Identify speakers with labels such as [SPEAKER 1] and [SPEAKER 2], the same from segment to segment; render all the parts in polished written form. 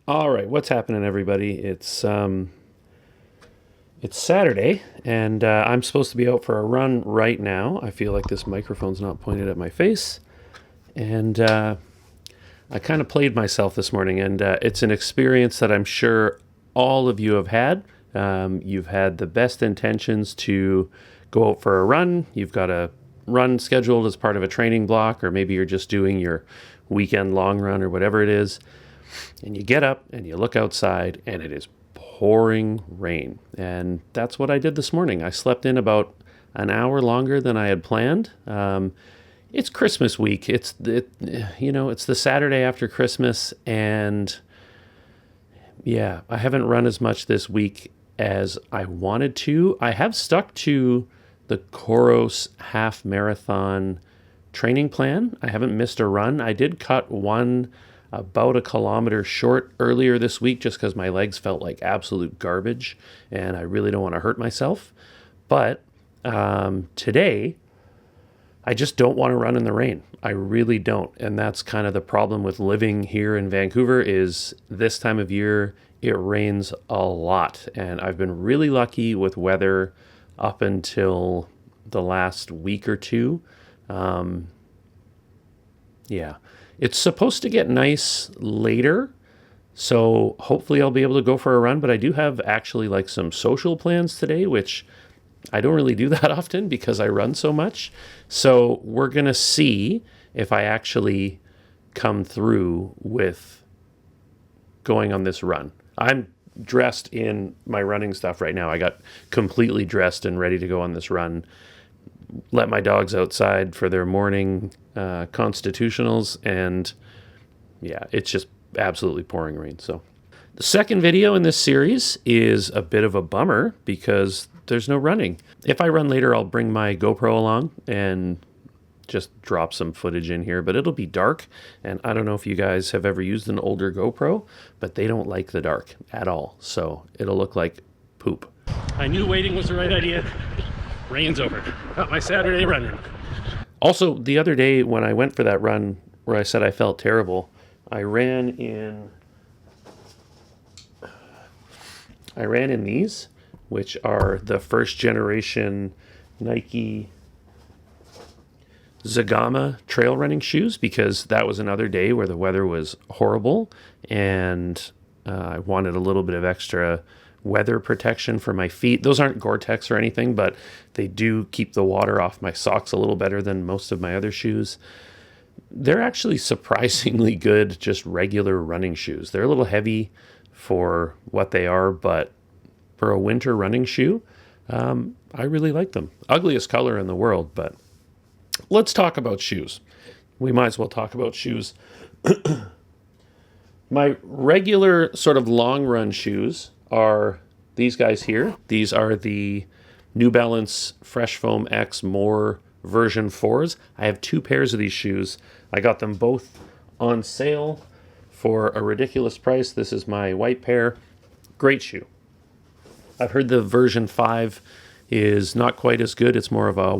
[SPEAKER 1] All right, what's happening, everybody? It's Saturday, and I'm supposed to be out for a run right now. I feel like this microphone's not pointed at my face, and I kind of played myself this morning, and it's an experience that I'm sure all of you have had. You've had the best intentions to go out for a run. You've got a run scheduled as part of a training block, or maybe you're just doing your weekend long run or whatever it is. And you get up and you look outside and it is pouring rain. And that's what I did this morning. I slept in about an hour longer than I had planned. It's Christmas week. It's the Saturday after Christmas, and yeah, I haven't run as much this week as I wanted to. I have stuck to the Koros half marathon training plan. I haven't missed a run. I did cut one about a kilometer short earlier this week just because my legs felt like absolute garbage and I really don't want to hurt myself. But today, I just don't want to run in the rain. I really don't. And that's kind of the problem with living here in Vancouver is this time of year, it rains a lot. And I've been really lucky with weather up until the last week or two. Yeah. It's supposed to get nice later, so hopefully I'll be able to go for a run, but I do have actually like some social plans today, which I don't really do that often because I run so much. So we're going to see if I actually come through with going on this run. I'm dressed in my running stuff right now. I got completely dressed and ready to go on this run. Let my dogs outside for their morning constitutionals, and yeah, it's just absolutely pouring rain. So the second video in this series is a bit of a bummer because there's no running. If I run later, I'll bring my GoPro along and just drop some footage in here, but it'll be dark, and I don't know if you guys have ever used an older GoPro, but they don't like the dark at all, so it'll look like poop. I knew waiting was the right idea. Rain's over. Got my Saturday running. Also, the other day when I went for that run where I said I felt terrible, I ran in these, which are the first generation Nike Zagama trail running shoes, because that was another day where the weather was horrible and I wanted a little bit of extra weather protection for my feet. Those aren't Gore-Tex or anything, but they do keep the water off my socks a little better than most of my other shoes. They're actually surprisingly good, just regular running shoes. They're a little heavy for what they are, but for a winter running shoe, I really like them. Ugliest color in the world, but let's talk about shoes. We might as well talk about shoes. My regular sort of long run shoes are these guys here. These are the New Balance Fresh Foam X More version 4s. I have two pairs of these shoes. I got them both on sale for a ridiculous price. This is my white pair. Great shoe. I've heard the version 5 is not quite as good. It's more of a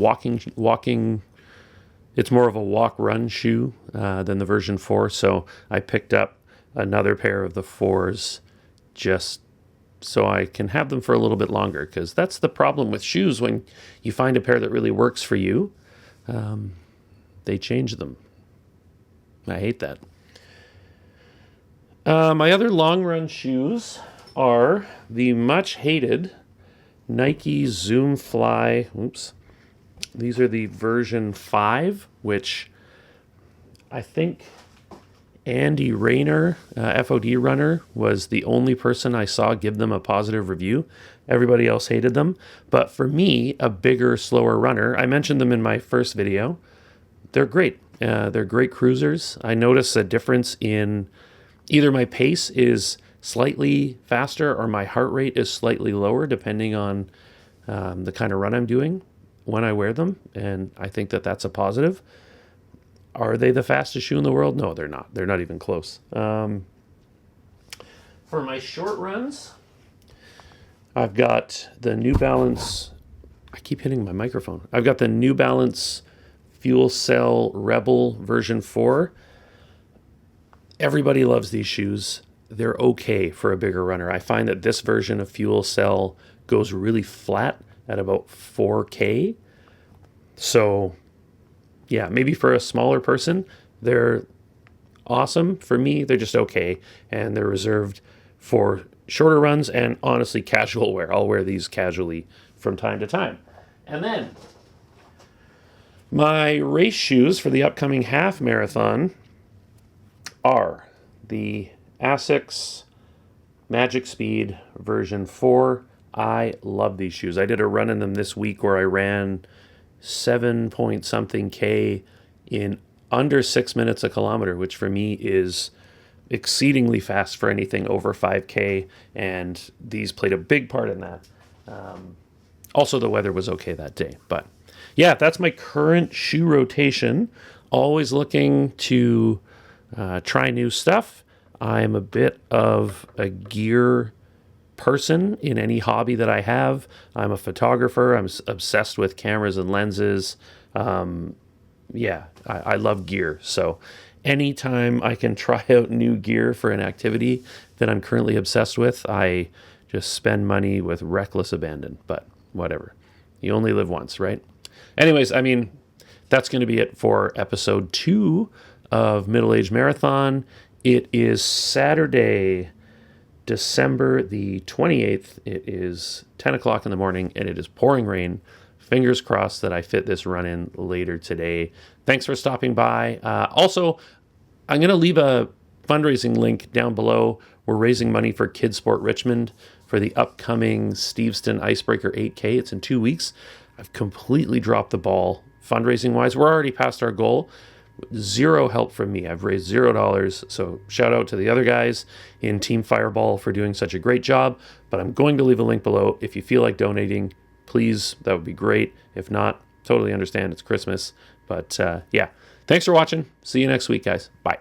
[SPEAKER 1] it's more of a walk-run shoe than the version 4. So I picked up another pair of the 4s just so I can have them for a little bit longer, because that's the problem with shoes. When you find a pair that really works for you, they change them. I hate that. My other long run shoes are the much hated Nike Zoom Fly. Oops. These are the version 5, which I think Andy Rayner, FOD runner, was the only person I saw give them a positive review. Everybody else hated them. But for me, a bigger, slower runner, I mentioned them in my first video. They're great. They're great cruisers. I notice a difference in either my pace is slightly faster or my heart rate is slightly lower, depending on the kind of run I'm doing when I wear them. And I think that that's a positive. Are they the fastest shoe in the world? No, they're not. They're not even close. For my short runs, I've got the New Balance. I keep hitting my microphone. I've got the New Balance Fuel Cell Rebel version 4. Everybody loves these shoes. they're okay for a bigger runner. I find that this version of Fuel Cell goes really flat at about 4K. So yeah, maybe for a smaller person, they're awesome. For me, they're just okay. And they're reserved for shorter runs and honestly casual wear. I'll wear these casually from time to time. And then my race shoes for the upcoming half marathon are the Asics Magic Speed version 4. I love these shoes. I did a run in them this week where I ran 7 point something K in under 6 minutes a kilometer, which for me is exceedingly fast for anything over 5K, and these played a big part in that. Also, the weather was okay that day. But yeah, that's my current shoe rotation. Always looking to try new stuff. I'm a bit of a gear person in any hobby that I have. I'm a photographer. I'm obsessed with cameras and lenses. I love gear. So anytime I can try out new gear for an activity that I'm currently obsessed with, I just spend money with reckless abandon. But whatever. You only live once, right? Anyways, I mean, that's going to be it for episode 2 of Middle Age Marathon. It is Saturday, December the 28th. It is 10 o'clock in the morning, and it is pouring rain. Fingers crossed that I fit this run in later today. Thanks for stopping by. Also, I'm going to leave a fundraising link down below. We're raising money for Kids Sport Richmond for the upcoming Steveston Icebreaker 8K. It's in 2 weeks. I've completely dropped the ball fundraising-wise. We're already past our goal. Zero help from me. I've raised $0. So shout out to the other guys in Team Fireball for doing such a great job. But I'm going to leave a link below. If you feel like donating, please, that would be great. If not, totally understand. It's Christmas. But yeah, thanks for watching. See you next week, guys. Bye.